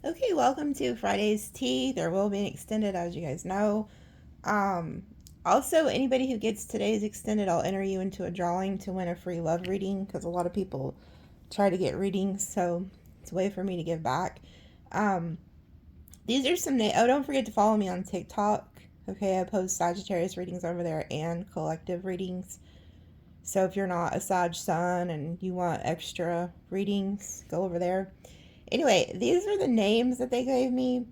Okay, welcome to Friday's Tea. There will be an extended, as you guys know. Um, Also, anybody who gets today's extended, I'll enter you into a drawing to win a free love reading because a lot of people try to get readings, so it's a way for me to give back. Um, these are some oh, don't forget to follow me on TikTok. Okay, I post Sagittarius readings over there and collective readings. So if you're not a Sag Sun and you want extra readings, go over there. Anyway, these are the names that they gave me.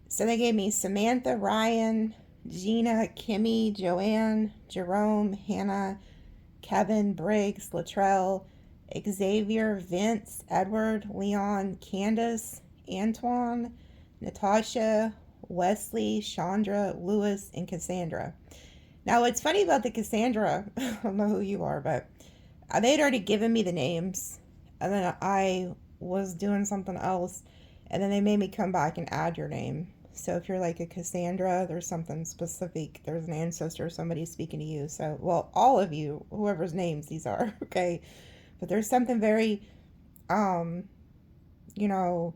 So they gave me Samantha, Ryan, Gina, Kimmy, Joanne, Jerome, Hannah, Kevin, Briggs, Latrell, Xavier, Vince, Edward, Leon, Candace, Antoine, Natasha, Wesley, Chandra, Lewis, and Cassandra. Now, what's funny about the Cassandra, I don't know who you are, but they'd already given me the names, and then I was doing something else, and then they made me come back and add your name. So if you're like a Cassandra, there's something specific. There's an ancestor, somebody speaking to you. So, well, all of you, whoever's names these are, okay? But there's something very, um, you know,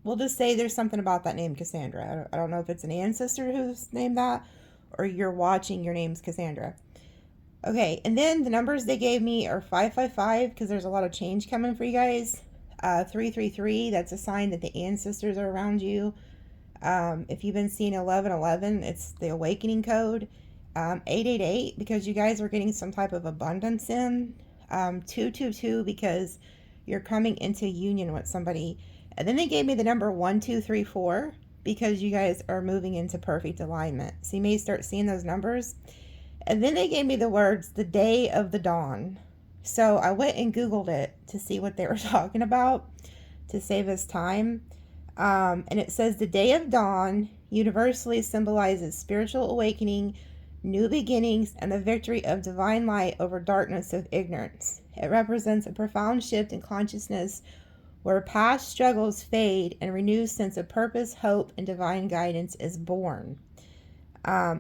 we'll just say there's something about that name Cassandra. I don't know if it's an ancestor who's named that, or you're watching your name's Cassandra. Okay, and then the numbers they gave me are 555 because there's a lot of change coming for you guys. 333, that's a sign that the ancestors are around you. If you've been seeing 1111, it's the awakening code. 888 because you guys are getting some type of abundance in. 222 because you're coming into union with somebody. And then they gave me the number 1234 because you guys are moving into perfect alignment. So you may start seeing those numbers. And then they gave me the words, the day of the dawn. So I went and Googled it to see what they were talking about to save us time. And it says the day of dawn universally symbolizes spiritual awakening, new beginnings, and the victory of divine light over darkness of ignorance. It represents a profound shift in consciousness where past struggles fade and a renewed sense of purpose, hope, and divine guidance is born.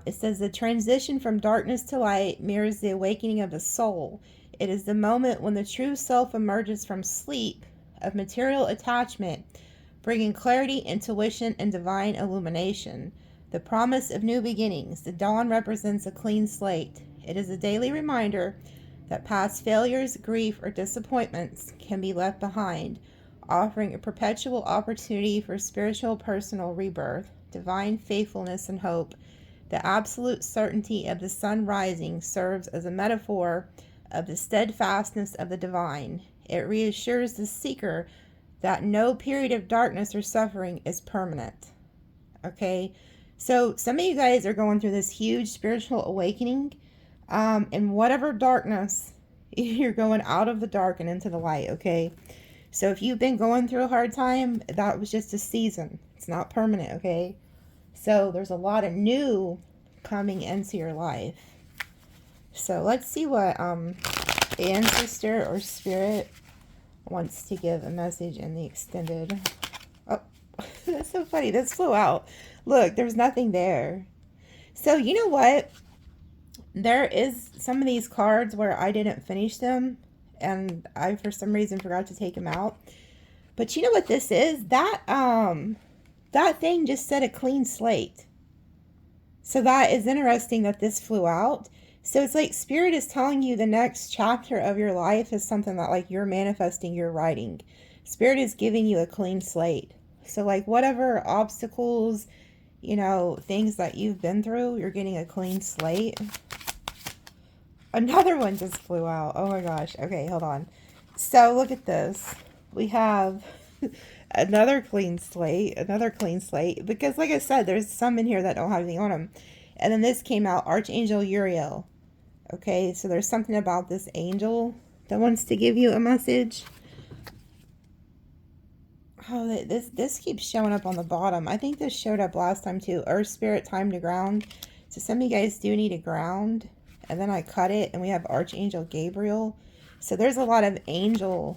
It says the transition from darkness to light mirrors the awakening of the soul. It is the moment when the true self emerges from sleep of material attachment, bringing clarity, intuition, and divine illumination. The promise of new beginnings. The dawn represents a clean slate. It is a daily reminder that past failures, grief, or disappointments can be left behind, offering a perpetual opportunity for spiritual personal rebirth, divine faithfulness, and hope. The absolute certainty of the sun rising serves as a metaphor of the steadfastness of the divine. It reassures the seeker that no period of darkness or suffering is permanent. Okay, so some of you guys are going through this huge spiritual awakening, and whatever darkness, you're going out of the dark and into the light. Okay, so if you've been going through a hard time, that was just a season. It's not permanent. Okay. So there's a lot of new coming into your life. So let's see what ancestor or spirit wants to give a message in the extended. Oh, that's so funny. This flew out. Look, there's nothing there. So you know what? There is some of these cards where I didn't finish them, and I for some reason forgot to take them out. But you know what this is? That thing just said a clean slate. So that is interesting that this flew out. So it's like Spirit is telling you the next chapter of your life is something that like you're manifesting, you're writing. Spirit is giving you a clean slate. So like whatever obstacles, things that you've been through, you're getting a clean slate. Another one just flew out. Oh my gosh. Okay, hold on. So look at this. We have another clean slate, because like I said, there's some in here that don't have anything on them. And then this came out, Archangel Uriel. Okay, so there's something about this angel that wants to give you a message. Oh, this keeps showing up on the bottom. I think this showed up last time too. Earth Spirit, time to ground. So some of you guys do need a ground. And then I cut it, and we have Archangel Gabriel. So there's a lot of angelic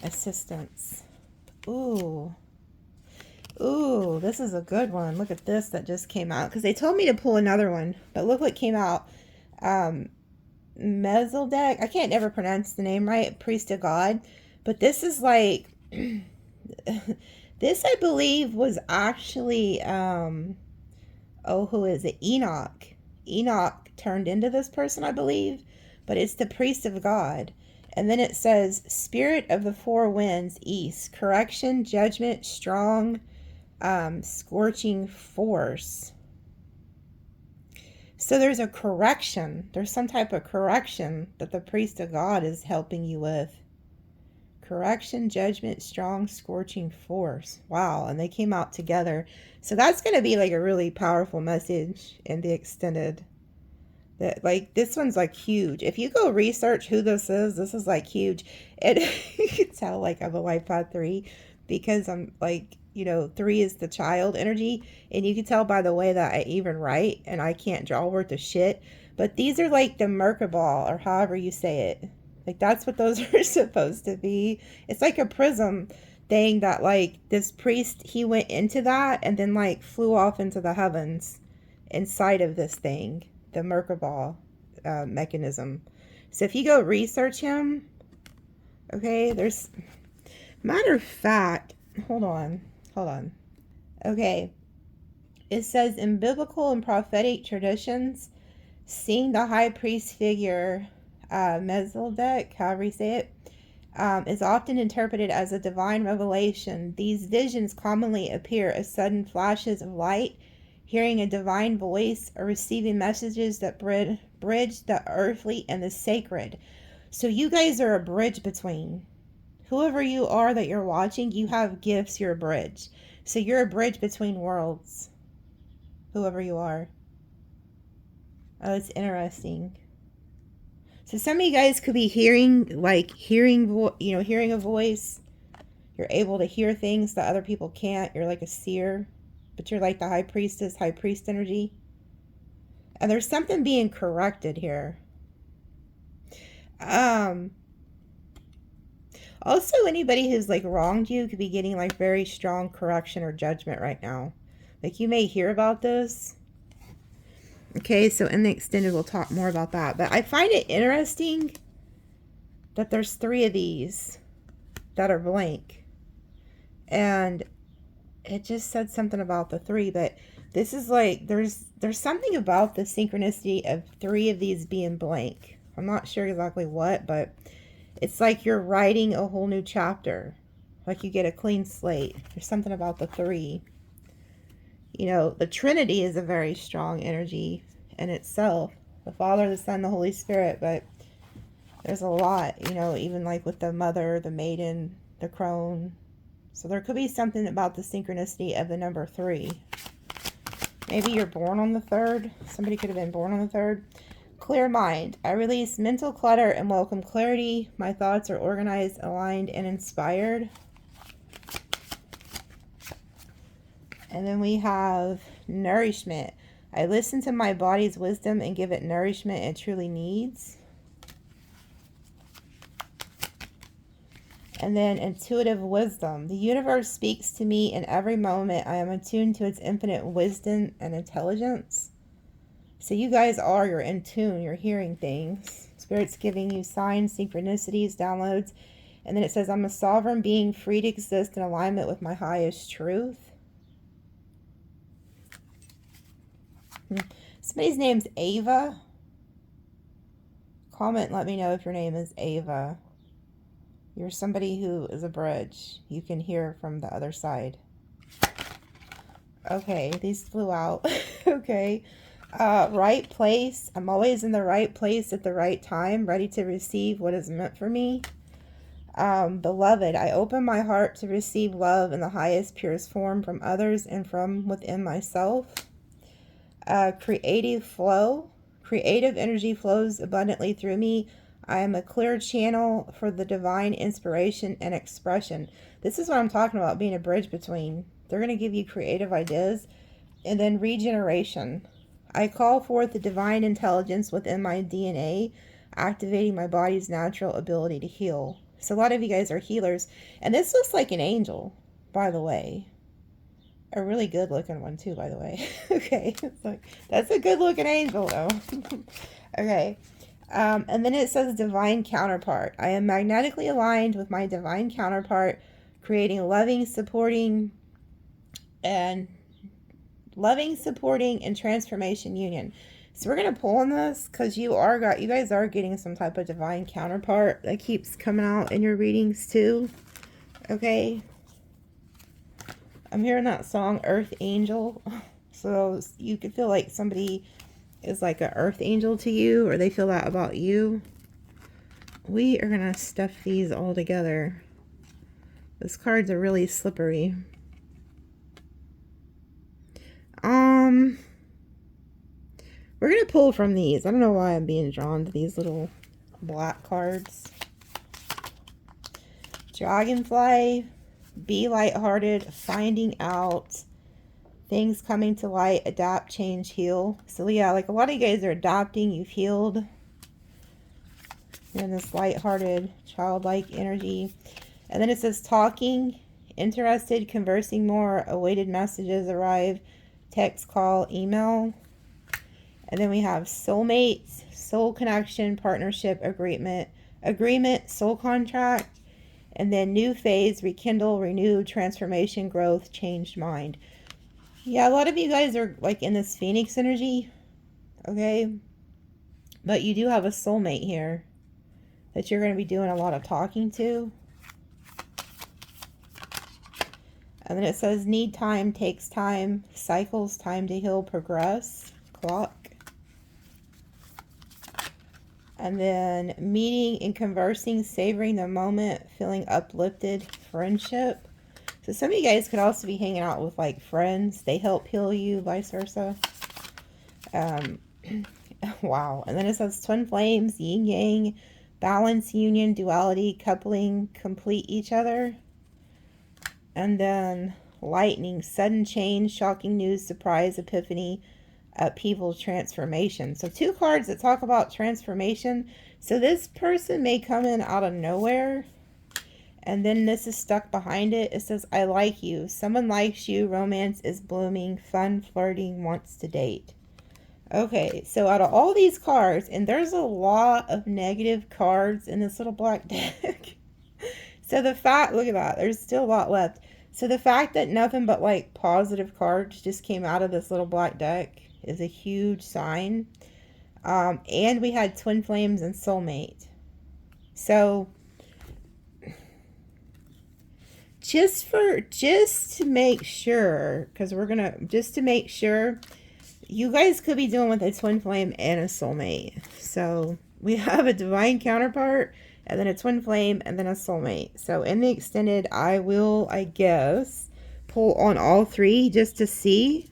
assistance. Ooh, this is a good one. Look at this that just came out, because they told me to pull another one, but look what came out. Melchizedek. I can't ever pronounce the name right. Priest of God. But this is like, this I believe was actually, who is it? Enoch. Enoch turned into this person, I believe. But it's the priest of God. And then it says, Spirit of the four winds, east. Correction, judgment, strong, scorching force. So there's a correction. There's some type of correction that the priest of God is helping you with. Correction, judgment, strong, scorching force. Wow. And they came out together. So that's going to be like a really powerful message in the extended. That, like, this one's like huge. If you go research who this is like huge. And you can tell like I'm a life path 3 because I'm like, 3 is the child energy. And you can tell by the way that I even write, and I can't draw worth of shit. But these are like the Merkabah, or however you say it. Like, that's what those are supposed to be. It's like a prism thing that, like, this priest, he went into that and then, like, flew off into the heavens inside of this thing, the Merkabah mechanism. So if you go research him, okay, there's, matter of fact, hold on. Okay, it says, in biblical and prophetic traditions, seeing the high priest figure, Melchizedek, however you say it, is often interpreted as a divine revelation. These visions commonly appear as sudden flashes of light, hearing a divine voice, or receiving messages that bridge the earthly and the sacred. So you guys are a bridge between. Whoever you are that you're watching, you have gifts, you're a bridge. So you're a bridge between worlds. Whoever you are. Oh, it's interesting. So some of you guys could be hearing a voice. You're able to hear things that other people can't. You're like a seer, but you're like the high priest energy. And there's something being corrected here. Also, anybody who's like wronged you could be getting like very strong correction or judgment right now. Like, you may hear about this. Okay, so in the extended, we'll talk more about that. But I find it interesting that there's 3 of these that are blank. And it just said something about the 3. But this is like, there's something about the synchronicity of 3 of these being blank. I'm not sure exactly what, but it's like you're writing a whole new chapter. Like you get a clean slate. There's something about the 3. The Trinity is a very strong energy in itself. The Father, the Son, the Holy Spirit. But there's a lot, even like with the Mother, the Maiden, the Crone. So there could be something about the synchronicity of the number 3. Maybe you're born on the 3rd. Somebody could have been born on the 3rd. Clear mind. I release mental clutter and welcome clarity. My thoughts are organized, aligned, and inspired. And then we have nourishment. I listen to my body's wisdom and give it nourishment it truly needs. And then intuitive wisdom. The universe speaks to me in every moment. I am attuned to its infinite wisdom and intelligence. So you guys you're in tune. You're hearing things. Spirit's giving you signs, synchronicities, downloads. And then it says, I'm a sovereign being free to exist in alignment with my highest truth. Somebody's name's Ava. Comment, let me know if your name is Ava. You're somebody who is a bridge. You can hear from the other side. Okay, these flew out. Okay. Right place. I'm always in the right place at the right time, ready to receive what is meant for me. Beloved, I open my heart to receive love in the highest, purest form from others and from within myself. Creative flow. Creative energy flows abundantly through me. I am a clear channel for the divine inspiration and expression. This is what I'm talking about, being a bridge between. They're going to give you creative ideas. And then regeneration. I call forth the divine intelligence within my DNA, activating my body's natural ability to heal. So a lot of you guys are healers. And this looks like an angel, by the way. A really good looking one too, by the way. Okay. That's a good looking angel though. Okay. And then it says divine counterpart. I am magnetically aligned with my divine counterpart, creating and supporting and transformation union. So we're gonna pull on this because you guys are getting some type of divine counterpart that keeps coming out in your readings too. Okay. I'm hearing that song Earth Angel. So you could feel like somebody is like an earth angel to you, or they feel that about you. We are gonna stuff these all together. Those cards are really slippery. We're gonna pull from these. I don't know why I'm being drawn to these little black cards. Dragonfly, be lighthearted, finding out, things coming to light, adapt, change, heal. So yeah, like a lot of you guys are adopting, you've healed. You're in this lighthearted, childlike energy. And then it says talking, interested, conversing more, awaited messages arrive, text, call, email. And then we have soulmates, soul connection, partnership, agreement, soul contract. And then new phase, rekindle, renew, transformation, growth, changed mind. Yeah, a lot of you guys are like in this Phoenix energy, okay? But you do have a soulmate here that you're going to be doing a lot of talking to. And then it says need time, takes time, cycles, time to heal, progress, clock. And then meeting and conversing, savoring the moment, feeling uplifted, friendship. So some of you guys could also be hanging out with like friends. They help heal you, vice versa. Wow. And then it says twin flames, yin yang, balance, union, duality, coupling, complete each other. And then lightning, sudden change, shocking news, surprise, epiphany, upheaval, transformation. So two cards that talk about transformation. So this person may come in out of nowhere, and then this is stuck behind it. It says, I like you. Someone likes you. Romance is blooming. Fun, flirting, wants to date. Okay, so out of all these cards, and there's a lot of negative cards in this little black deck. So the fact, look at that, there's still a lot left. So the fact that nothing but like positive cards just came out of this little black deck is a huge sign. And we had twin flames and soulmate. So just to make sure, because we're gonna, just to make sure, you guys could be dealing with a twin flame and a soulmate. So we have a divine counterpart, and then a twin flame, and then a soulmate. So in the extended, I will, I guess, pull on all three just to see.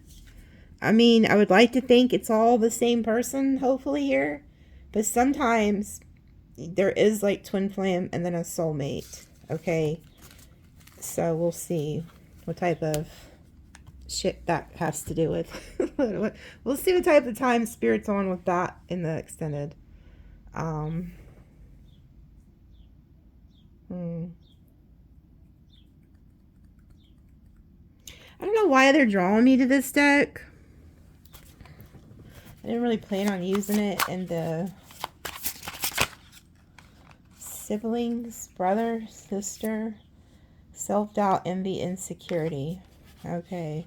I mean, I would like to think it's all the same person, hopefully, here. But sometimes there is like twin flame and then a soulmate. Okay. So we'll see what type of shit that has to do with. We'll see what type of time Spirit's on with that in the extended. I don't know why they're drawing me to this deck. I didn't really plan on using it in the siblings, brother, sister, self-doubt, envy, insecurity. Okay.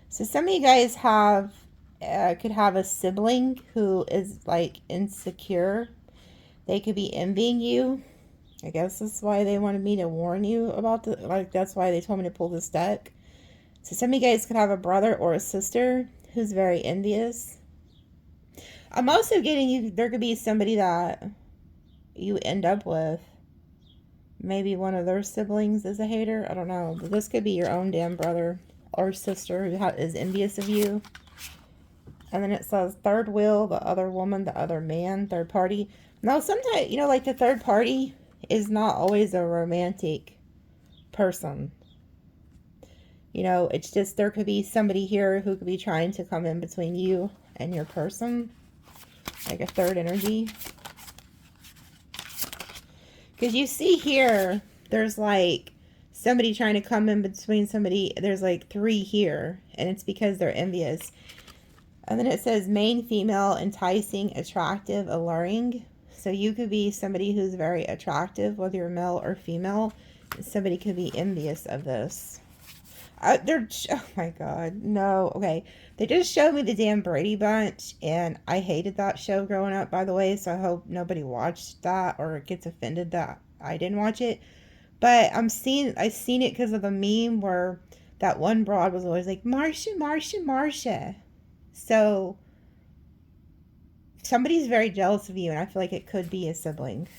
So some of you guys have, could have a sibling who is like insecure. They could be envying you. I guess that's why they wanted me to warn you about the, like, that's why they told me to pull this deck. So some of you guys could have a brother or a sister who's very envious. I'm also getting you, there could be somebody that you end up with. Maybe one of their siblings is a hater. I don't know. But this could be your own damn brother or sister who is envious of you. And then it says third wheel, the other woman, the other man, third party. Now, sometimes, you know, like the third party is not always a romantic person. You know, it's just there could be somebody here who could be trying to come in between you and your person. Like a third energy. Because you see here, there's like somebody trying to come in between somebody. There's like three here. And it's because they're envious. And then it says main female, enticing, attractive, alluring. So you could be somebody who's very attractive, whether you're male or female. Somebody could be envious of this. Oh my god, no. Okay, they just showed me the damn Brady Bunch, and I hated that show growing up, by the way, so I hope nobody watched that or gets offended that I didn't watch it. But I seen it because of the meme where that one broad was always like, Marcia, Marcia, Marcia. So somebody's very jealous of you, and I feel like it could be a sibling.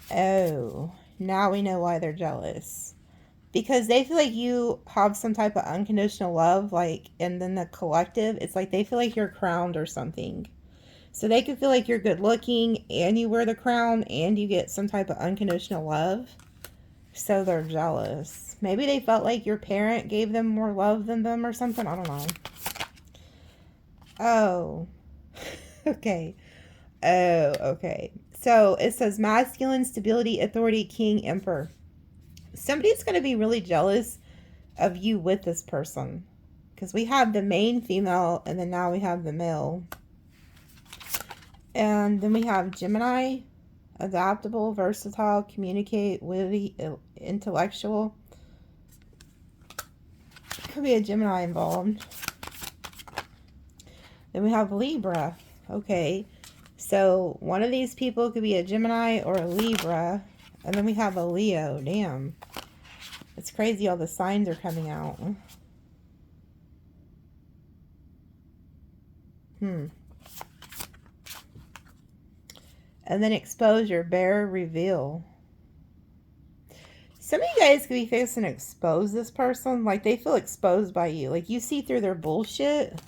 Oh, now we know why they're jealous. Because they feel like you have some type of unconditional love, like, and then the collective, it's like they feel like you're crowned or something. So they could feel like you're good looking, and you wear the crown, and you get some type of unconditional love. So they're jealous. Maybe they felt like your parent gave them more love than them or something. I don't know. Oh. Okay. Oh, okay. So it says masculine, stability, authority, king, emperor. Somebody's going to be really jealous of you with this person. Because we have the main female, and then now we have the male. And then we have Gemini, adaptable, versatile, communicate, witty, intellectual. Could be a Gemini involved. Then we have Libra. Okay. So one of these people could be a Gemini or a Libra. And then we have a Leo. Damn. It's crazy all the signs are coming out. And then exposure, bear, reveal. Some of you guys could be facing to expose this person. Like they feel exposed by you. Like you see through their bullshit.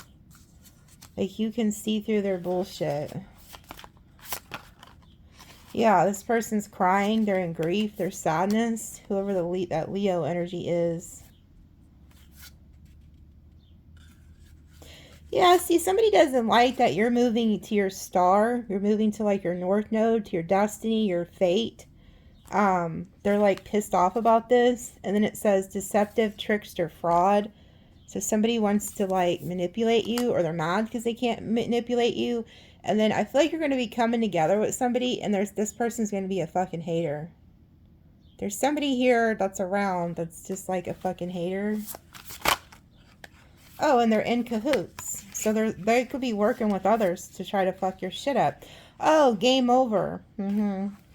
Like you can see through their bullshit. Yeah, this person's crying. They're in grief. They're sadness. Whoever that Leo energy is. Yeah, see, somebody doesn't like that you're moving to your star. You're moving to like your north node, to your destiny, your fate. They're like pissed off about this. And then it says deceptive, trickster, fraud. So somebody wants to like manipulate you, or they're mad because they can't manipulate you. And then I feel like you're going to be coming together with somebody, and this person's going to be a fucking hater. There's somebody here that's around that's just like a fucking hater. Oh, and they're in cahoots. So they could be working with others to try to fuck your shit up. Oh, game over.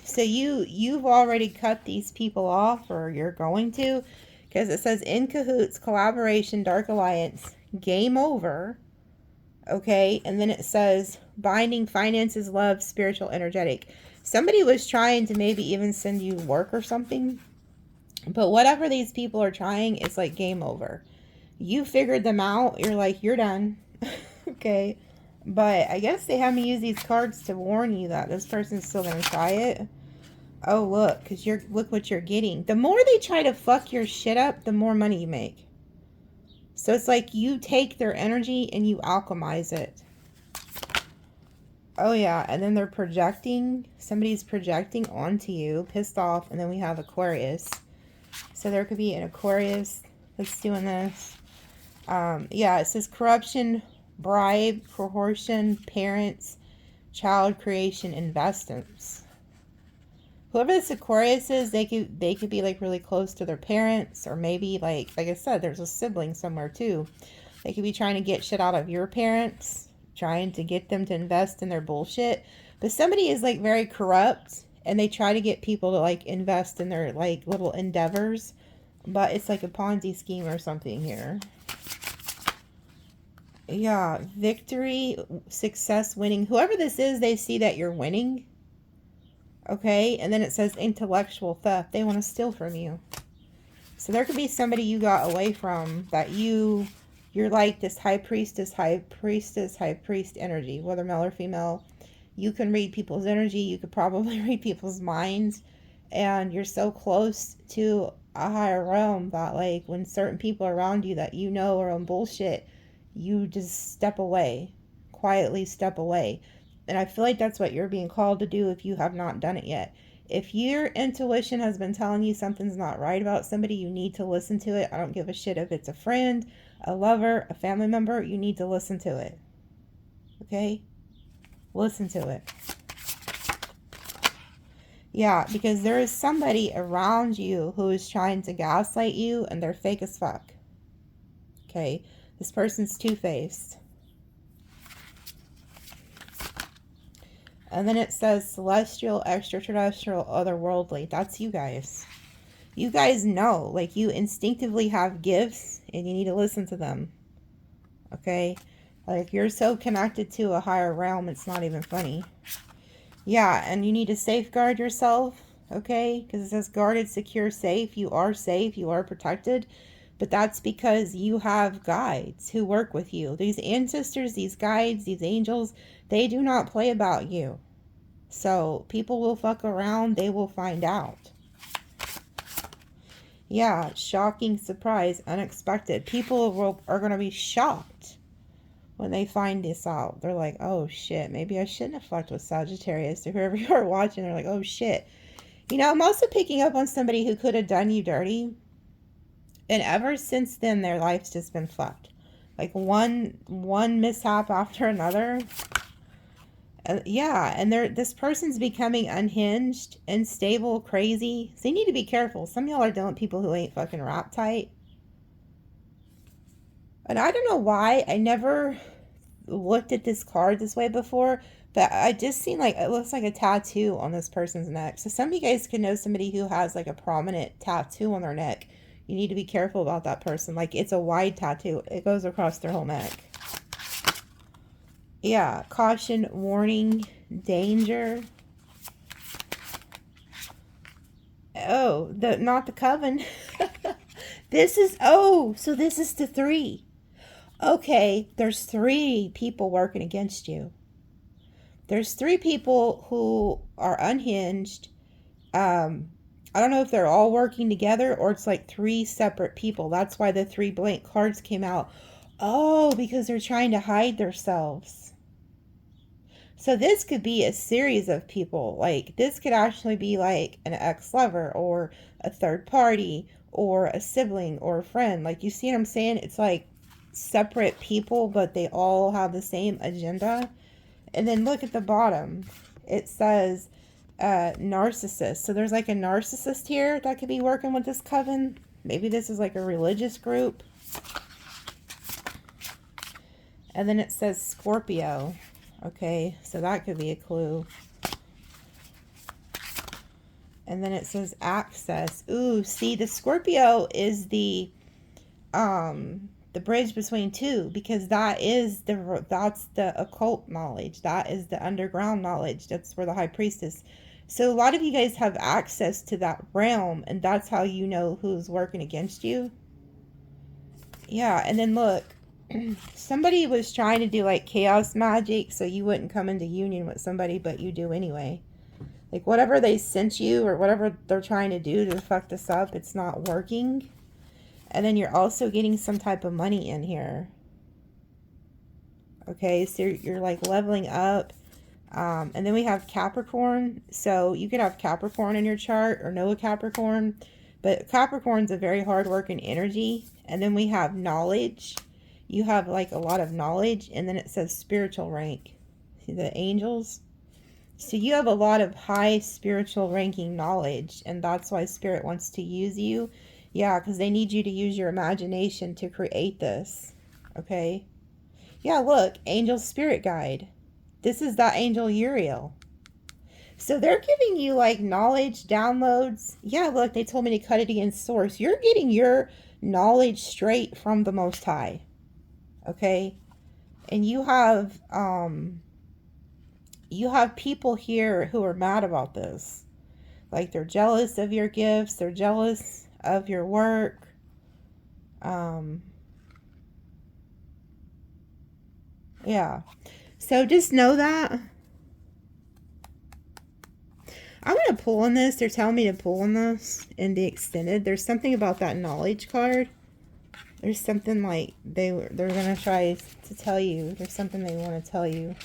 So you've already cut these people off, or you're going to, because it says in cahoots, collaboration, dark alliance, game over. Okay, and then it says binding, finances, love, spiritual, energetic. Somebody was trying to maybe even send you work or something. But whatever these people are trying, it's like game over. You figured them out. You're like, you're done. Okay. But I guess they have me use these cards to warn you that this person's still going to try it. Oh, look, because look what you're getting. The more they try to fuck your shit up, the more money you make. So it's like you take their energy and you alchemize it. Oh, yeah. And then they're projecting. Somebody's projecting onto you, pissed off. And then we have Aquarius. So there could be an Aquarius that's doing this. Yeah, it says corruption, bribe, coercion, parents, child creation, investments. Whoever this Aquarius is, they could be like really close to their parents, or maybe like I said, there's a sibling somewhere too. They could be trying to get shit out of your parents, trying to get them to invest in their bullshit. But somebody is like very corrupt, and they try to get people to like invest in their like little endeavors, but it's like a Ponzi scheme or something here. Yeah, victory, success, winning. Whoever this is, they see that you're winning. Okay, and then it says intellectual theft. They want to steal from you. So there could be somebody you got away from that you're like this high priestess, high priest energy, whether male or female. You can read people's energy. You could probably read people's minds. And you're so close to a higher realm that like when certain people around you that you know are on bullshit, you just step away, quietly step away. And I feel like that's what you're being called to do if you have not done it yet. If your intuition has been telling you something's not right about somebody, you need to listen to it. I don't give a shit if it's a friend, a lover, a family member. You need to listen to it. Okay? Listen to it. Yeah, because there is somebody around you who is trying to gaslight you, and they're fake as fuck. Okay? This person's two-faced. And then it says celestial, extraterrestrial, otherworldly. That's you guys. You guys know, like, you instinctively have gifts and you need to listen to them. Okay? Like, you're so connected to a higher realm, it's not even funny. Yeah, and you need to safeguard yourself, okay? Because it says guarded, secure, safe. You are safe, you are protected. But that's because you have guides who work with you. These ancestors, these guides, these angels, they do not play about you. So people will fuck around. They will find out. Yeah, shocking, surprise, unexpected. People are going to be shocked when they find this out. They're like, oh shit, maybe I shouldn't have fucked with Sagittarius, or whoever you are watching. They're like, oh shit. You know, I'm also picking up on somebody who could have done you dirty. And ever since then, their life's just been fucked. Like one mishap after another. Yeah, and this person's becoming unhinged, unstable, crazy. So you need to be careful. Some of y'all are dealing with people who ain't fucking rap tight. And I don't know why. I never looked at this card this way before. But I just seen, like, it looks like a tattoo on this person's neck. So some of you guys can know somebody who has, like, a prominent tattoo on their neck. You need to be careful about that person. Like, it's a wide tattoo. It goes across their whole neck. Yeah, caution, warning, danger. Oh, not the coven. This is, so this is the 3. Okay, there's 3 people working against you. There's 3 people who are unhinged. I don't know if they're all working together or it's like 3 separate people. That's why the 3 blank cards came out. Oh, because they're trying to hide themselves. So this could be a series of people. Like, this could actually be like an ex-lover or a third party or a sibling or a friend. Like, you see what I'm saying? It's like separate people, but they all have the same agenda. And then look at the bottom. It says narcissist. So there's like a narcissist here that could be working with this coven. Maybe this is like a religious group. And then it says Scorpio. Okay, so that could be a clue. And then it says access. Ooh, see, the Scorpio is the bridge between 2, because that's the occult knowledge. That is the underground knowledge. That's where the high priestess. So a lot of you guys have access to that realm, and that's how you know who's working against you. Yeah, and then look, somebody was trying to do like chaos magic so you wouldn't come into union with somebody, but you do anyway. Like, whatever they sent you or whatever they're trying to do to fuck this up, it's not working. And then you're also getting some type of money in here. Okay, so you're like leveling up. And then we have Capricorn. So you could have Capricorn in your chart or no Capricorn. But Capricorn's a very hard-working energy. And then we have knowledge. You have like a lot of knowledge. And then it says spiritual rank. See the angels? So you have a lot of high spiritual ranking knowledge. And that's why Spirit wants to use you. Yeah, because they need you to use your imagination to create this. Okay? Yeah, look. Angel Spirit Guide. This is that angel Uriel. So they're giving you like knowledge downloads. Yeah, look, they told me to cut it against source. You're getting your knowledge straight from the Most High. Okay? And you have people here who are mad about this. Like, they're jealous of your gifts. They're jealous of your work. Yeah. So just know that. I'm going to pull on this. They're telling me to pull on this in the extended. There's something about that knowledge card. There's something like they're going to try to tell you. There's something they want to tell you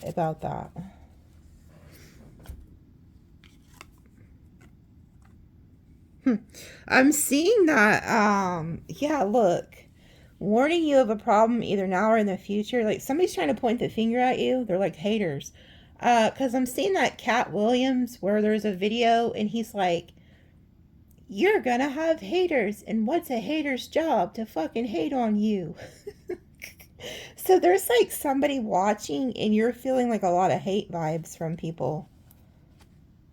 about that. I'm seeing that, yeah, look. Warning you of a problem either now or in the future. Like, somebody's trying to point the finger at you. They're like haters. Because I'm seeing that Cat Williams where there's a video and he's like, you're gonna have haters, and what's a hater's job? To fucking hate on you. So there's like somebody watching and you're feeling like a lot of hate vibes from people.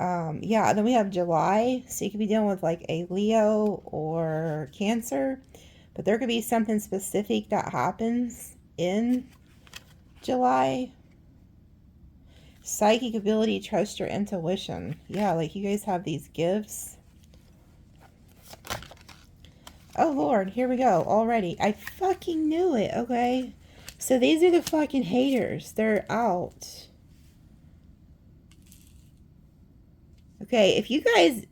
Yeah, then we have July, so you could be dealing with like a Leo or Cancer, but there could be something specific that happens in July. Psychic ability, trust your intuition. Yeah, like you guys have these gifts. Oh Lord, here we go already. I fucking knew it, okay? So these are the fucking haters. They're out. Okay, if you guys...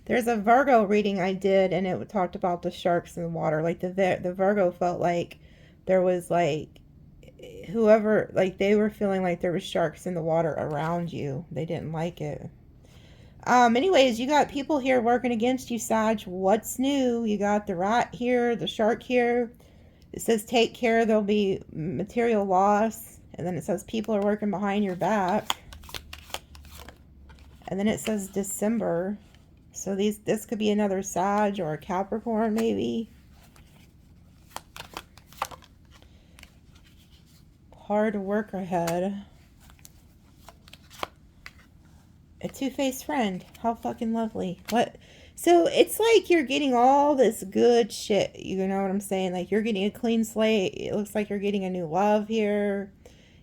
There's a Virgo reading I did, and it talked about the sharks in the water. Like, the Virgo felt like there was, like, whoever... Like, they were feeling like there was sharks in the water around you. They didn't like it. Anyways, you got people here working against you, Sag. What's new? You got the rat here, the shark here. It says take care, there'll be material loss. And then it says people are working behind your back. And then it says December. So this could be another Sag or a Capricorn maybe. Hard work ahead. A two-faced friend. How fucking lovely. What? So it's like you're getting all this good shit. You know what I'm saying? Like you're getting a clean slate. It looks like you're getting a new love here.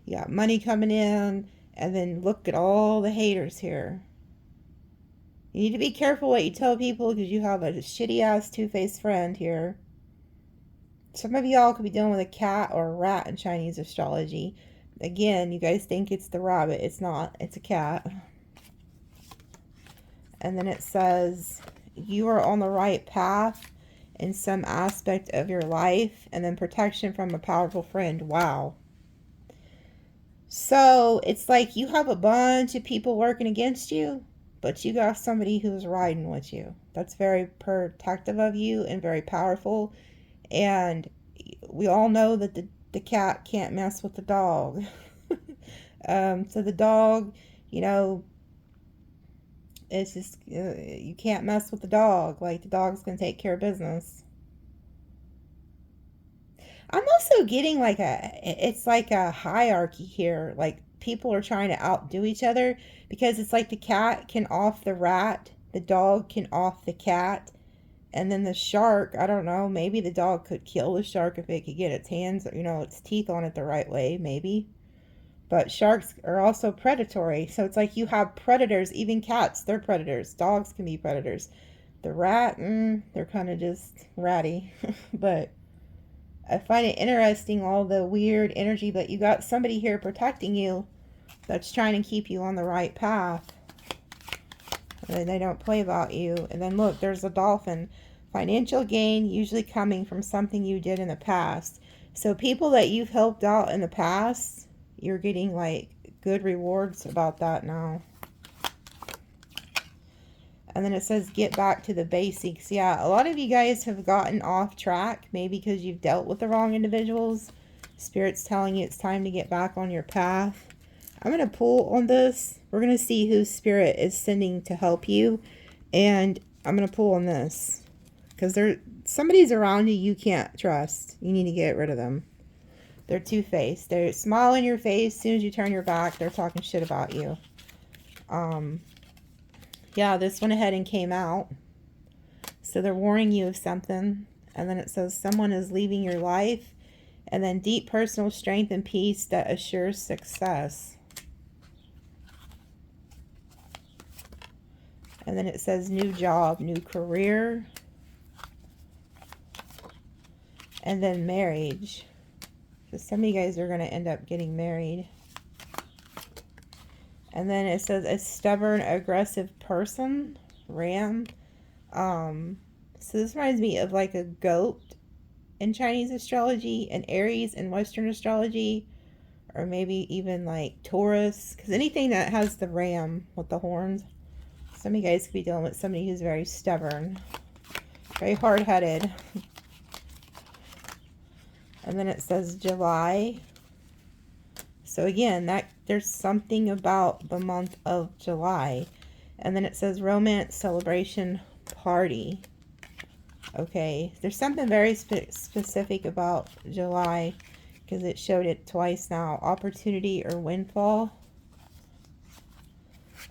You got money coming in. And then look at all the haters here. You need to be careful what you tell people because you have a shitty-ass two-faced friend here. Some of y'all could be dealing with a cat or a rat in Chinese astrology. Again, you guys think it's the rabbit. It's not. It's a cat. And then it says, you are on the right path in some aspect of your life. And then protection from a powerful friend. Wow. So it's like you have a bunch of people working against you, but you got somebody who's riding with you. That's very protective of you and very powerful. And we all know that the cat can't mess with the dog. So the dog, you know, it's just, you can't mess with the dog. Like, the dog's going to take care of business. I'm also getting like it's like a hierarchy here. Like, people are trying to outdo each other because it's like the cat can off the rat, the dog can off the cat, and then the shark, I don't know, maybe the dog could kill the shark if it could get its hands, you know, its teeth on it the right way, maybe. But sharks are also predatory. So it's like you have predators, even cats, they're predators. Dogs can be predators. The rat, they're kind of just ratty. But I find it interesting, all the weird energy, but you got somebody here protecting you that's trying to keep you on the right path. And they don't play about you. And then look, there's a dolphin. Financial gain usually coming from something you did in the past. So people that you've helped out in the past, you're getting like good rewards about that now. And then it says get back to the basics. Yeah, a lot of you guys have gotten off track, maybe because you've dealt with the wrong individuals. Spirit's telling you it's time to get back on your path. I'm going to pull on this. We're going to see who Spirit is sending to help you. And I'm going to pull on this. Because somebody's around you can't trust. You need to get rid of them. They're two-faced. They smile in your face. As soon as you turn your back, they're talking shit about you. Yeah, this went ahead and came out. So they're warning you of something. And then it says someone is leaving your life. And then deep personal strength and peace that assures success. And then it says new job, new career. And then marriage. So some of you guys are going to end up getting married. And then it says a stubborn, aggressive person. Ram. So this reminds me of like a goat in Chinese astrology, and Aries in Western astrology, or maybe even like Taurus, because anything that has the ram with the horns. Some of you guys could be dealing with somebody who's very stubborn, very hard-headed. And then it says July. So again, there's something about the month of July. And then it says romance, celebration, party. Okay, there's something very specific about July because it showed it twice now. Opportunity or windfall.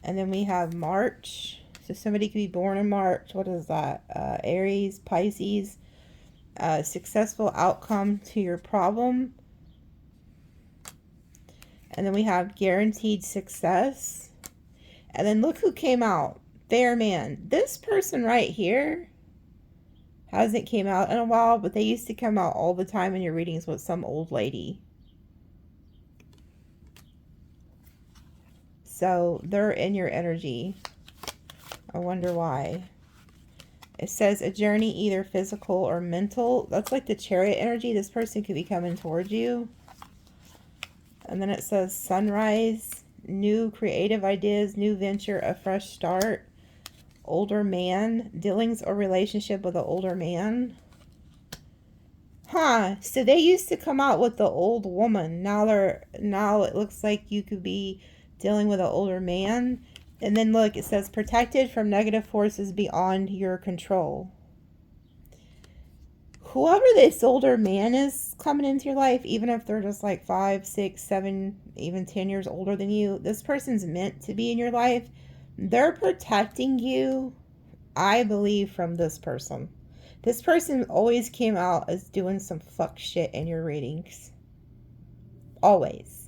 And then we have March. So somebody could be born in March. What is that? Aries, Pisces. Successful outcome to your problem. And then we have guaranteed success. And then look who came out. Fair man. This person right here hasn't came out in a while, but they used to come out all the time in your readings with some old lady. So they're in your energy. I wonder why. It says a journey, either physical or mental. That's like the Chariot energy. This person could be coming towards you. And then it says sunrise, new creative ideas, new venture, a fresh start. Older man, dealings or relationship with an older man. Huh, so they used to come out with the old woman. Now it looks like you could be dealing with an older man. And then look, it says protected from negative forces beyond your control. Whoever this older man is coming into your life, even if they're just like 5, 6, 7, even 10 years older than you, this person's meant to be in your life. They're protecting you, I believe, from this person. This person always came out as doing some fuck shit in your readings. Always.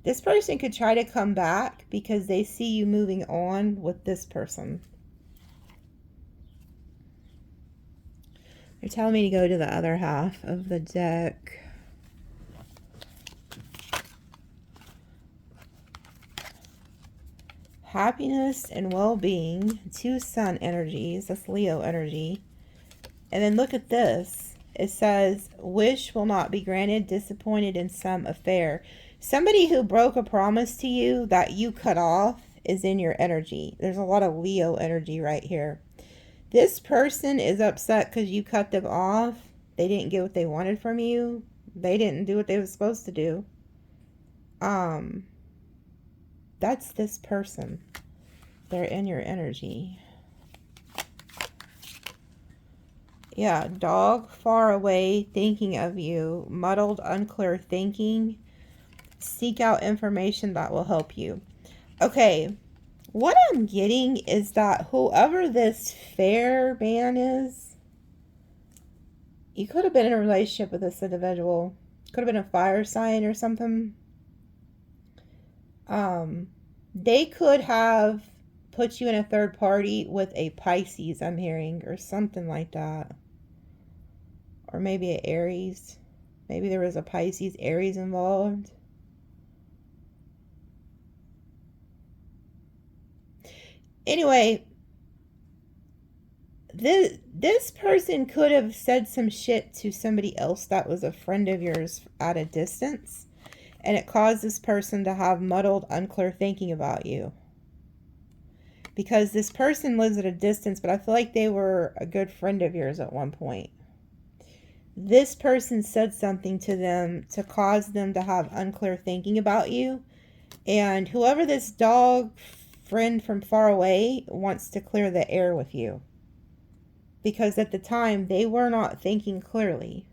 This person could try to come back because they see you moving on with this person. They're telling me to go to the other half of the deck. Happiness and well-being, 2 sun energies, that's Leo energy. And then look at this. It says, wish will not be granted, disappointed in some affair. Somebody who broke a promise to you that you cut off is in your energy. There's a lot of Leo energy right here. This person is upset because you cut them off. They didn't get what they wanted from you. They didn't do what they were supposed to do. That's this person. They're in your energy. Yeah, dog far away thinking of you. Muddled, unclear thinking. Seek out information that will help you. Okay, what I'm getting is that whoever this fair man is, you could have been in a relationship with this individual. Could have been a fire sign or something. They could have put you in a third party with a Pisces, I'm hearing, or something like that. Or maybe an Aries. Maybe there was a Pisces, Aries involved. Anyway, this person could have said some shit to somebody else that was a friend of yours at a distance. And it caused this person to have muddled, unclear thinking about you. Because this person lives at a distance, but I feel like they were a good friend of yours at one point. This person said something to them to cause them to have unclear thinking about you. And whoever this dog friend from far away wants to clear the air with you. Because at the time, they were not thinking clearly.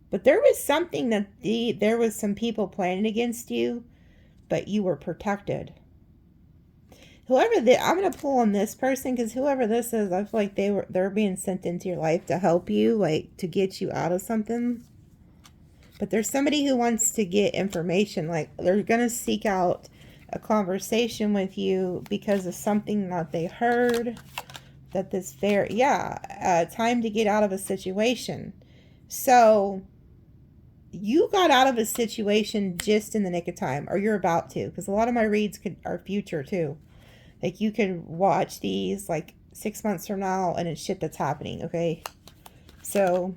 But there was something that there was some people planning against you, but you were protected. I'm going to pull on this person because whoever this is, I feel like they're being sent into your life to help you, like to get you out of something. But there's somebody who wants to get information, like they're going to seek out a conversation with you because of something that they heard, that this time to get out of a situation. So you got out of a situation just in the nick of time, or you're about to, because a lot of my reads are future too. Like you could watch these like 6 months from now and it's shit that's happening, okay? So,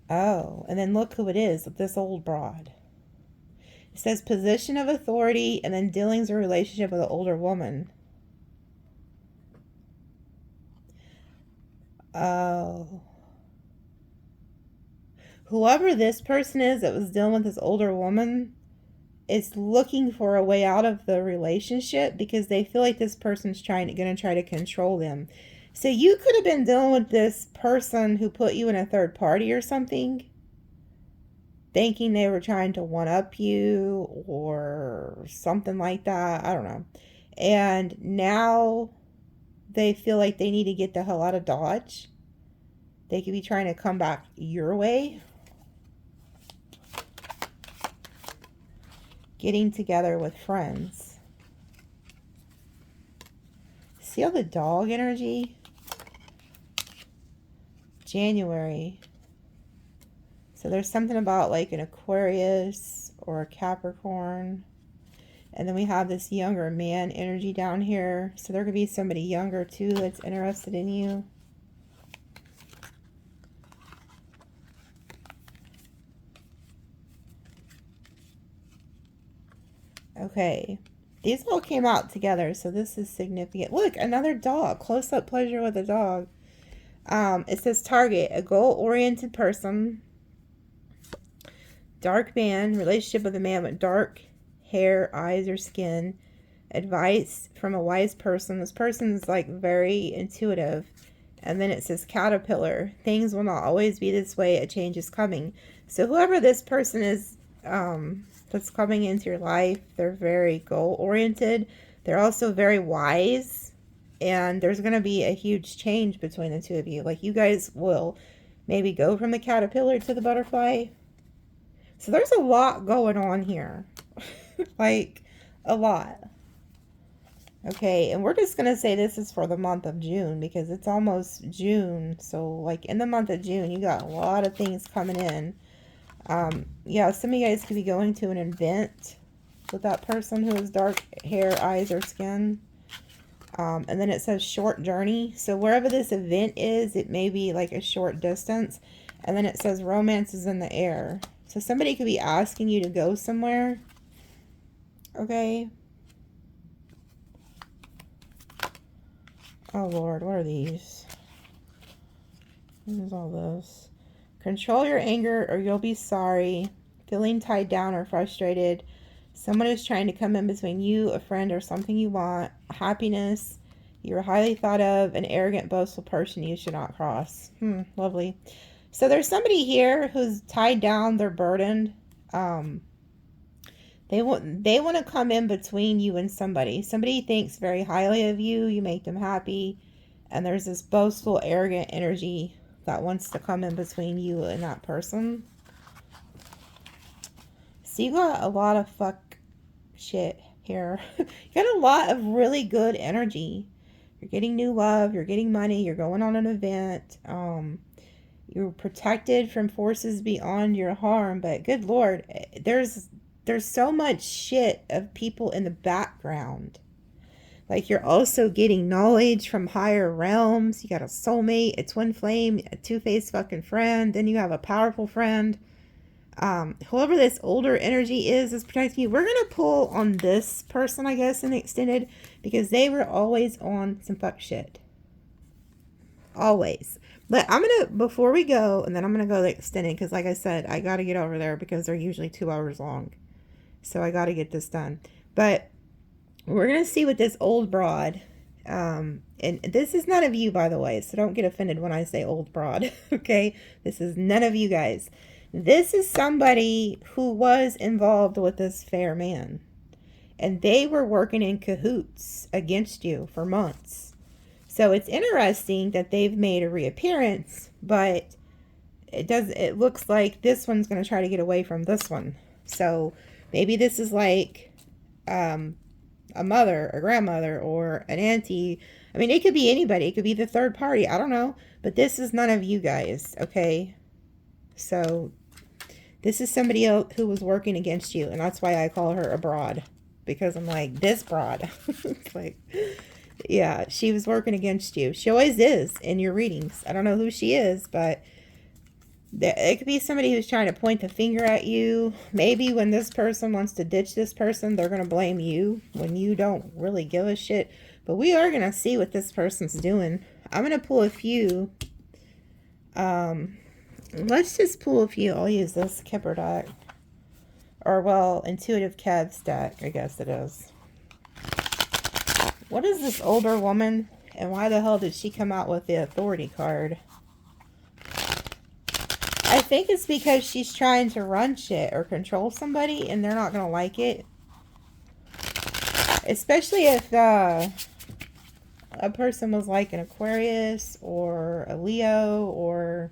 oh, and then look who it is, this old broad. It says position of authority and then dealings or relationship with an older woman. Oh. Whoever this person is that was dealing with this older woman is looking for a way out of the relationship because they feel like this person's gonna try to control them. So you could have been dealing with this person who put you in a third party or something, thinking they were trying to one up you or something like that. I don't know. And now they feel like they need to get the hell out of Dodge. They could be trying to come back your way. Getting together with friends. See all the dog energy? January. So there's something about like an Aquarius or a Capricorn. And then we have this younger man energy down here. So there could be somebody younger too that's interested in you. Okay, these all came out together, so this is significant. Look, another dog. Close-up pleasure with a dog. It says target, a goal-oriented person. Dark man, relationship with a man with dark hair, eyes, or skin. Advice from a wise person. This person's like very intuitive. And then it says caterpillar. Things will not always be this way. A change is coming. So whoever this person is, that's coming into your life, they're very goal-oriented. They're also very wise, and there's going to be a huge change between the two of you. Like, you guys will maybe go from the caterpillar to the butterfly. So there's a lot going on here. Like, a lot. Okay, and we're just going to say this is for the month of June, because it's almost June. So, like, in the month of June, you got a lot of things coming in. Yeah, some of you guys could be going to an event with that person who has dark hair, eyes, or skin. And then it says short journey. So wherever this event is, it may be like a short distance. And then it says romance is in the air. So somebody could be asking you to go somewhere. Okay. Oh, Lord, what are these? What is all this? Control your anger or you'll be sorry. Feeling tied down or frustrated. Someone is trying to come in between you, a friend, or something you want. Happiness. You're highly thought of. An arrogant, boastful person you should not cross. Lovely. So there's somebody here who's tied down. They're burdened. They want to come in between you and somebody. Somebody thinks very highly of you. You make them happy. And there's this boastful, arrogant energy that wants to come in between you and that person. So you got a lot of fuck shit here. You got a lot of really good energy. You're getting new love. You're getting money. You're going on an event. You're protected from forces beyond your harm. But good Lord, there's so much shit of people in the background. Like, you're also getting knowledge from higher realms. You got a soulmate, a twin flame, a two-faced fucking friend. Then you have a powerful friend. Whoever this older energy is protecting you. We're going to pull on this person, I guess, in the extended. Because they were always on some fuck shit. Always. But I'm going to, before we go, and then I'm going to go to the extended. Because like I said, I got to get over there because they're usually 2 hours long. So I got to get this done. But we're going to see what this old broad, and this is none of you, by the way, so don't get offended when I say old broad, okay? This is none of you guys. This is somebody who was involved with this fair man, and they were working in cahoots against you for months. So it's interesting that they've made a reappearance, but it looks like this one's going to try to get away from this one. So maybe this is like, a mother, a grandmother, or an auntie. I mean, it could be anybody. It could be the third party. I don't know. But this is none of you guys, okay? So, this is somebody else who was working against you. And that's why I call her a broad. Because I'm like, this broad. It's like, yeah, she was working against you. She always is in your readings. I don't know who she is, but It could be somebody who's trying to point the finger at you. Maybe when this person wants to ditch this person, they're going to blame you when you don't really give a shit. But we are going to see what this person's doing. I'm going to pull a few. Let's just pull a few. I'll use this Kipper deck. Or, well, Intuitive Kev's deck, I guess it is. What is this older woman? And why the hell did she come out with the Authority card? I think it's because she's trying to run shit or control somebody and they're not going to like it. Especially if a person was like an Aquarius or a Leo or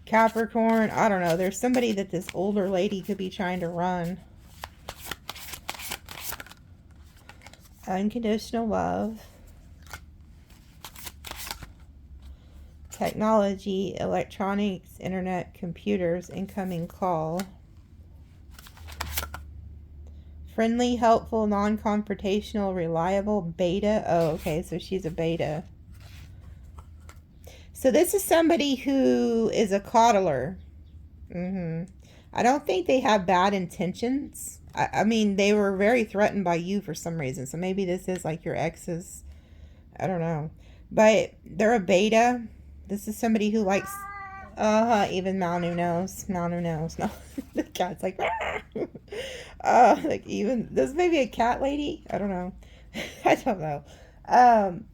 Capricorn. I don't know. There's somebody that this older lady could be trying to run. Unconditional love. Technology, electronics, internet, computers, incoming call. Friendly, helpful, non-confrontational, reliable, beta. Oh, okay, so she's a beta. So this is somebody who is a coddler. I don't think they have bad intentions. I mean, they were very threatened by you for some reason. So maybe this is like your ex's. I don't know. But they're a beta. This is somebody who likes, even Manu knows. Manu knows. No, the cat's like, like even, this may be a cat lady. I don't know. I don't know.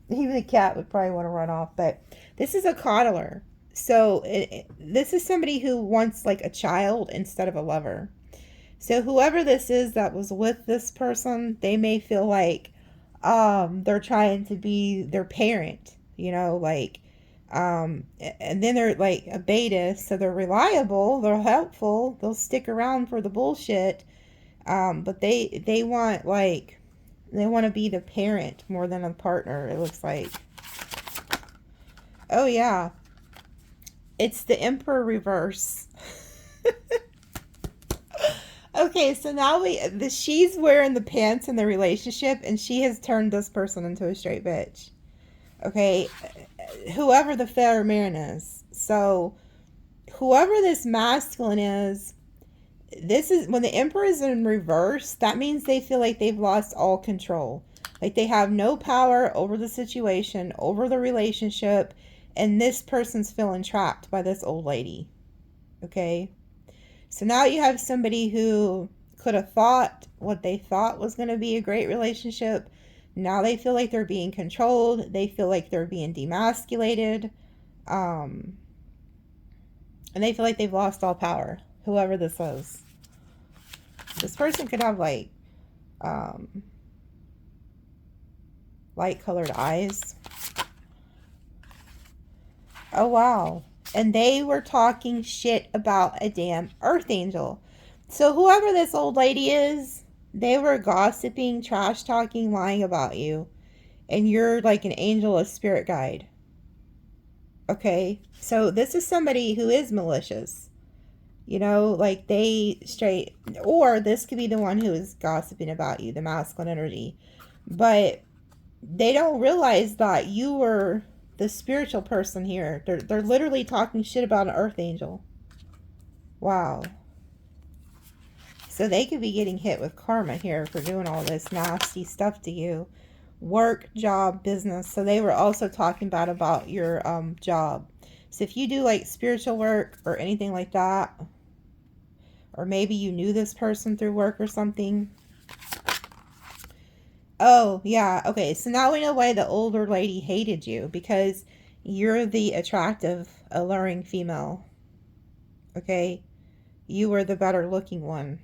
Even a cat would probably want to run off, but this is a coddler. So this is somebody who wants like a child instead of a lover. So whoever this is that was with this person, they may feel like, they're trying to be their parent, you know, like, and then they're like a beta, so they're reliable, they're helpful, they'll stick around for the bullshit, but they want, like, they want to be the parent more than a partner, it looks like. Oh yeah, it's the Emperor reverse. Okay, so now she's wearing the pants in the relationship, and she has turned this person into a straight bitch. Okay, whoever the fair man is. So, whoever this masculine is, this is, when the Emperor is in reverse, that means they feel like they've lost all control. Like they have no power over the situation, over the relationship, and this person's feeling trapped by this old lady. Okay? So now you have somebody who could have thought what they thought was going to be a great relationship. Now they feel like they're being controlled. They feel like they're being demasculated. And they feel like they've lost all power. Whoever this is. This person could have like light colored eyes. Oh wow. And they were talking shit about a damn earth angel. So whoever this old lady is, they were gossiping, trash talking, lying about you. And you're like an angel, a spirit guide. Okay? So this is somebody who is malicious. You know, like they straight, or this could be the one who is gossiping about you, the masculine energy. But they don't realize that you were the spiritual person here. They're literally talking shit about an earth angel. Wow. So they could be getting hit with karma here for doing all this nasty stuff to you. Work, job, business. So they were also talking bad about your job. So if you do like spiritual work or anything like that, or maybe you knew this person through work or something. Oh, yeah. Okay, so now we know why the older lady hated you. Because you're the attractive, alluring female. Okay? You were the better looking one.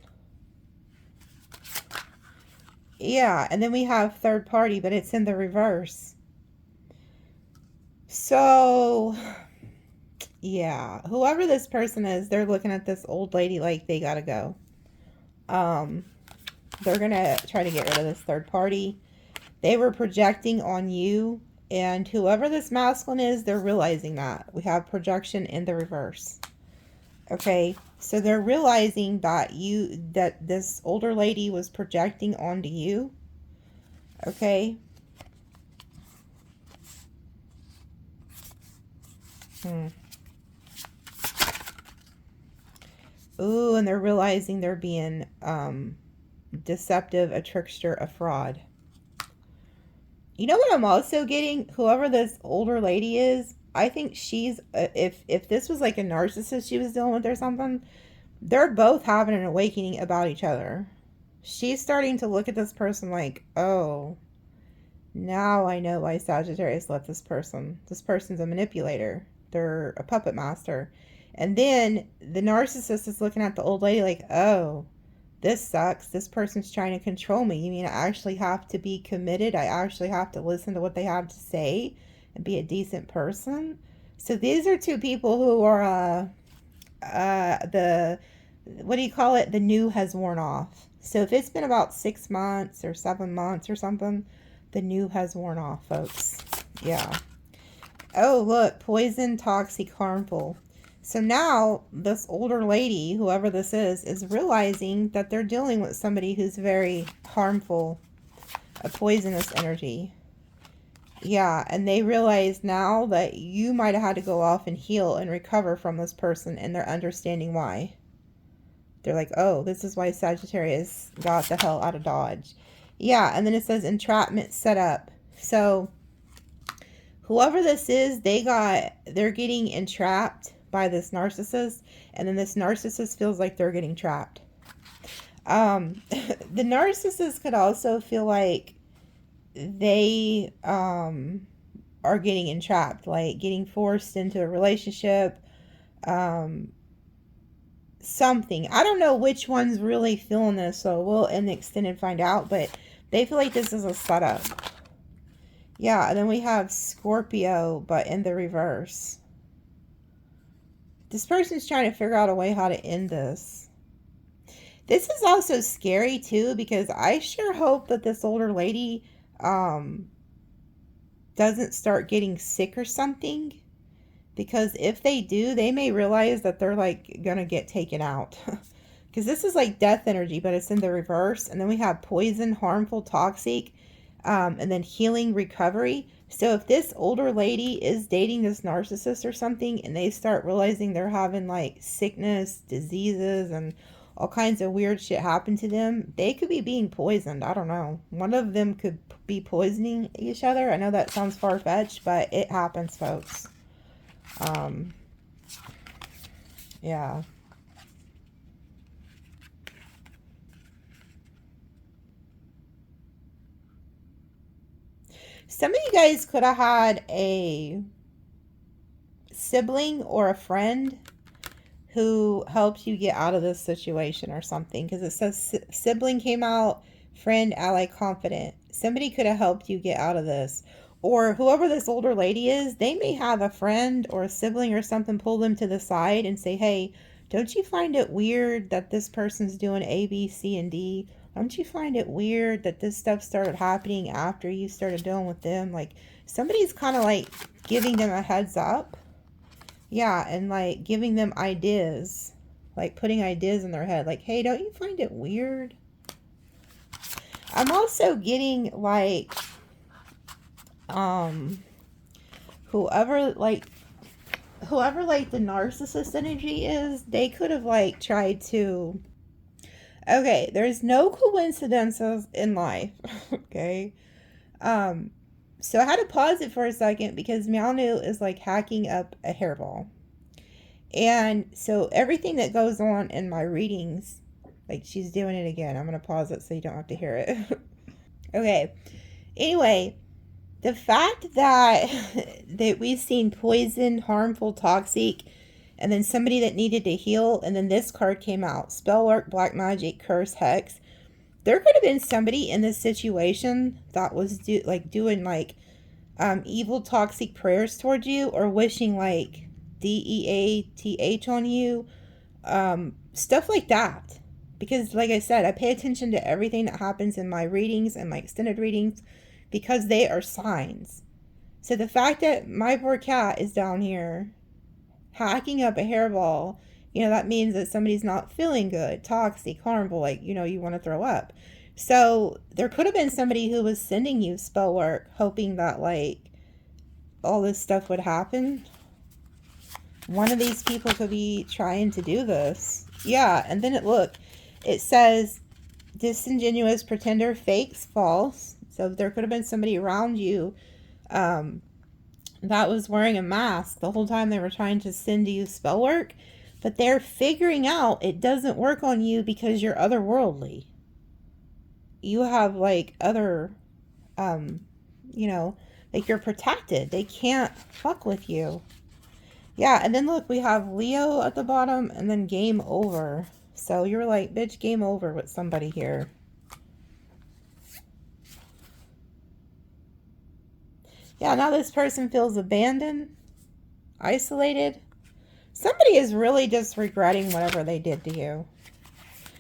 Yeah, and then we have third party, but it's in the reverse. So, yeah. Whoever this person is, they're looking at this old lady like they gotta go. They're gonna try to get rid of this third party. They were projecting on you, and whoever this masculine is, they're realizing that. We have projection in the reverse. Okay, so they're realizing that that this older lady was projecting onto you. Okay. Ooh, and they're realizing they're being deceptive, a trickster, a fraud. You know what I'm also getting? Whoever this older lady is, I think she's if this was like a narcissist she was dealing with or something, they're both having an awakening about each other. She's starting to look at this person like, oh, now I know why Sagittarius left this person. This person's a manipulator. They're a puppet master. And then the narcissist is looking at the old lady like, oh, this sucks. This person's trying to control me. You mean I actually have to be committed? I actually have to listen to what they have to say and be a decent person? So these are two people who are the, what do you call it? The new has worn off. So if it's been about 6 months or 7 months or something, the new has worn off, folks. Yeah. Oh, look, poison, toxic, harmful. So now this older lady, whoever this is realizing that they're dealing with somebody who's very harmful, a poisonous energy. Yeah, and they realize now that you might have had to go off and heal and recover from this person, and they're understanding why. They're like, oh, this is why Sagittarius got the hell out of Dodge. Yeah, and then it says entrapment set up. So whoever this is, they're getting entrapped by this narcissist, and then this narcissist feels like they're getting trapped. The narcissist could also feel like they are getting entrapped, like getting forced into a relationship, something. I don't know which one's really feeling this, so we'll in the extended find out, but they feel like this is a setup. Yeah, and then we have Scorpio, but in the reverse. This person's trying to figure out a way how to end this. This is also scary too, because I sure hope that this older lady doesn't start getting sick or something. Because if they do, they may realize that they're like gonna get taken out. Because this is like death energy, but it's in the reverse. And then we have poison, harmful, toxic, and then healing, recovery. So if this older lady is dating this narcissist or something, and they start realizing they're having like sickness, diseases, and all kinds of weird shit happen to them, they could be being poisoned. I don't know. One of them could be poisoning each other. I know that sounds far-fetched, but it happens, folks. Yeah. Some of you guys could have had a sibling or a friend who helped you get out of this situation or something, because it says sibling came out, friend, ally, confident. Somebody could have helped you get out of this. Or whoever this older lady is, they may have a friend or a sibling or something pull them to the side and say, hey, don't you find it weird that this person's doing A, B, C, and D? Don't you find it weird that this stuff started happening after you started dealing with them? Like, somebody's kind of like giving them a heads up. Yeah, and like giving them ideas. Like putting ideas in their head. Like, hey, don't you find it weird? I'm also getting like whoever like the narcissist energy is, they could have like tried to, okay, there's no coincidences in life. Okay, so I had to pause it for a second because Malnu is like hacking up a hairball, and so everything that goes on in my readings, like she's doing it again. I'm gonna pause it so you don't have to hear it. Okay, anyway, the fact that we've seen poison, harmful, toxic, and then somebody that needed to heal, and then this card came out, spell work, black magic, curse, hex. There could have been somebody in this situation that was doing like evil, toxic prayers towards you, or wishing like DEATH on you, stuff like that. Because like I said, I pay attention to everything that happens in my readings and my extended readings, because they are signs. So the fact that my poor cat is down here hacking up a hairball, that means that somebody's not feeling good, toxic, harmful, like, you want to throw up. So there could have been somebody who was sending you spell work, hoping that like all this stuff would happen. One of these people could be trying to do this. Yeah, and then it says disingenuous pretender, fakes, false. So there could have been somebody around you that was wearing a mask the whole time they were trying to send you spell work, but they're figuring out it doesn't work on you because you're otherworldly. You have like other, you know, like you're protected. They can't fuck with you. Yeah, and then look, we have Leo at the bottom and then game over. So you're like, bitch, game over with somebody here. Yeah, now this person feels abandoned, isolated. Somebody is really just regretting whatever they did to you.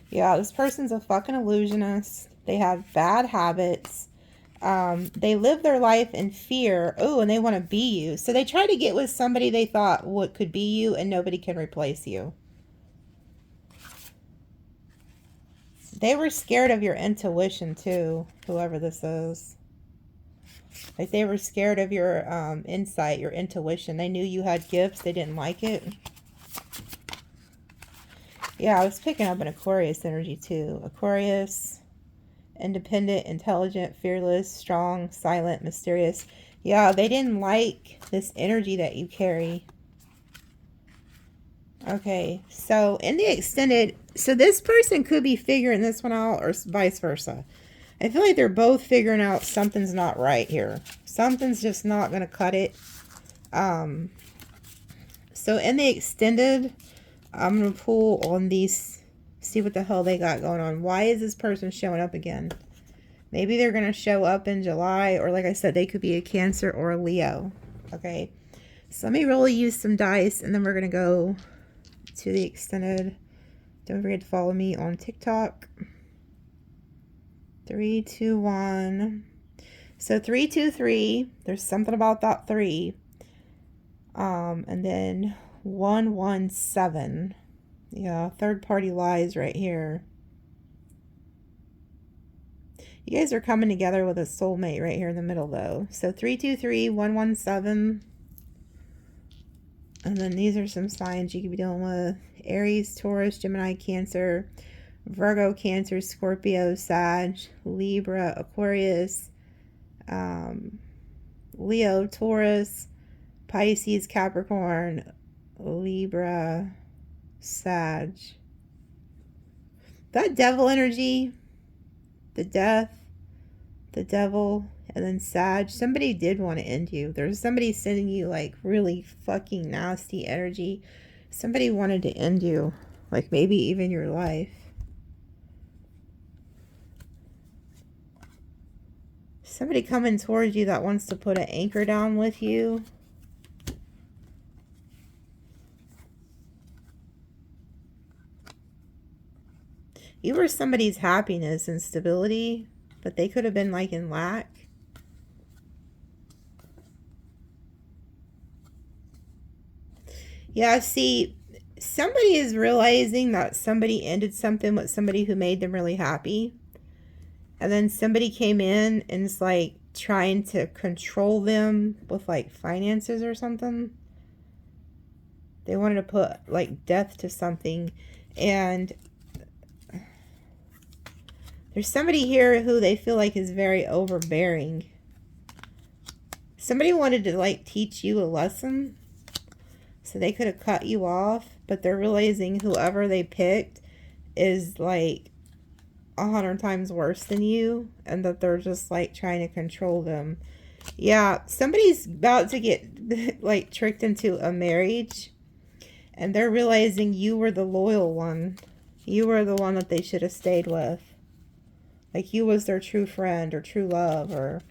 Yeah, this person's a fucking illusionist. They have bad habits. They live their life in fear. Oh, and they want to be you. So they try to get with somebody they thought what could be you, and nobody can replace you. They were scared of your intuition too, whoever this is. Like they were scared of your insight, your intuition. They knew you had gifts. They didn't like it. Yeah, I was picking up an Aquarius energy too. Aquarius, independent, intelligent, fearless, strong, silent, mysterious. Yeah, they didn't like this energy that you carry. Okay, so in the extended, so this person could be figuring this one out or vice versa. I feel like they're both figuring out something's not right here. Something's just not going to cut it. So in the extended, I'm going to pull on these, see what the hell they got going on. Why is this person showing up again? Maybe they're going to show up in July, or like I said, they could be a Cancer or a Leo. Okay, so let me really use some dice, and then we're going to go to the extended. Don't forget to follow me on TikTok. 3, 2, 1. So 3, 2, 3. There's something about that 3. And then 1, 1, 7. Yeah, third party lies right here. You guys are coming together with a soulmate right here in the middle though. So 3, 2, 3, 1, 1, 7. And then these are some signs you could be dealing with. Aries, Taurus, Gemini, Cancer, Virgo, Cancer, Scorpio, Sag, Libra, Aquarius, Leo, Taurus, Pisces, Capricorn, Libra, Sag. That devil energy, the death, the devil, and then Sag. Somebody did want to end you. There's somebody sending you like really fucking nasty energy. Somebody wanted to end you, like maybe even your life. Somebody coming towards you that wants to put an anchor down with you. You were somebody's happiness and stability, but they could have been like in lack. Yeah, see, somebody is realizing that somebody ended something with somebody who made them really happy. And then somebody came in and is like trying to control them with like finances or something. They wanted to put like death to something. And there's somebody here who they feel like is very overbearing. Somebody wanted to like teach you a lesson. So they could have cut you off, but they're realizing whoever they picked is like 100 times worse than you, and that they're just like trying to control them. Yeah, somebody's about to get like tricked into a marriage, and they're realizing you were the loyal one. You were the one that they should have stayed with. Like you was their true friend or true love, or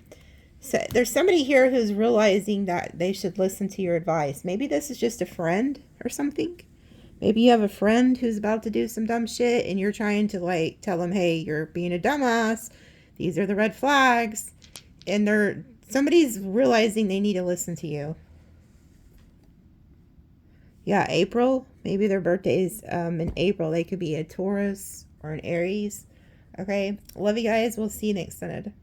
so there's somebody here who's realizing that they should listen to your advice. Maybe this is just a friend or something. Maybe you have a friend who's about to do some dumb shit and you're trying to like tell them, hey, you're being a dumbass. These are the red flags. And somebody's realizing they need to listen to you. Yeah, April. Maybe their birthday's in April. They could be a Taurus or an Aries. Okay. Love you guys. We'll see you next Sunday.